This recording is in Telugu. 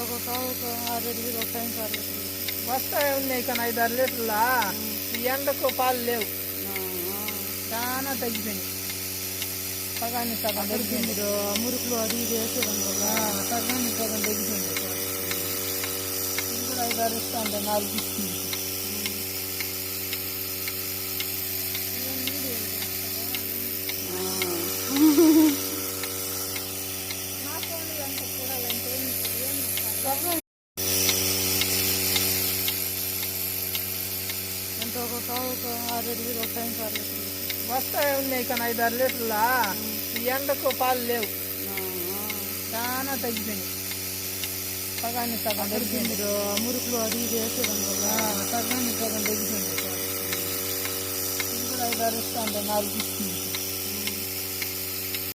ఒక 6 ఒక టైం పర్లేదు. వస్తాయి ఉన్నాయి కానీ 5-6 లీటర్లా ఈ ఎండకు పాలు లేవు, చాలా తగ్గిపోయినాయి. సగానికి సగం తగ్గిపోయింది. మీరు మురుకులు అది ఇది వేసేదాం వల్ల సగానికి సగం తగ్గిపోయింది. ఇది కూడా 5-6 ఇస్తా అంటే 4 ఇస్తుంది. ఒక 6 ఒక టైం పర్లేదు. వస్తాయి ఉన్నాయి కానీ 5-6 లీటర్లా ఈ ఎండకు పాలు లేవు, చాలా తగ్గిపోయినాయి. సగానికి సగం తగ్గిపోయింది. మీరు మురుకులు అది ఇది వేసేదాం వల్ల సగానికి సగం తగ్గిపోయింది. ఇది కూడా 5-6 ఇస్తా అంటే 4 ఇస్తుంది.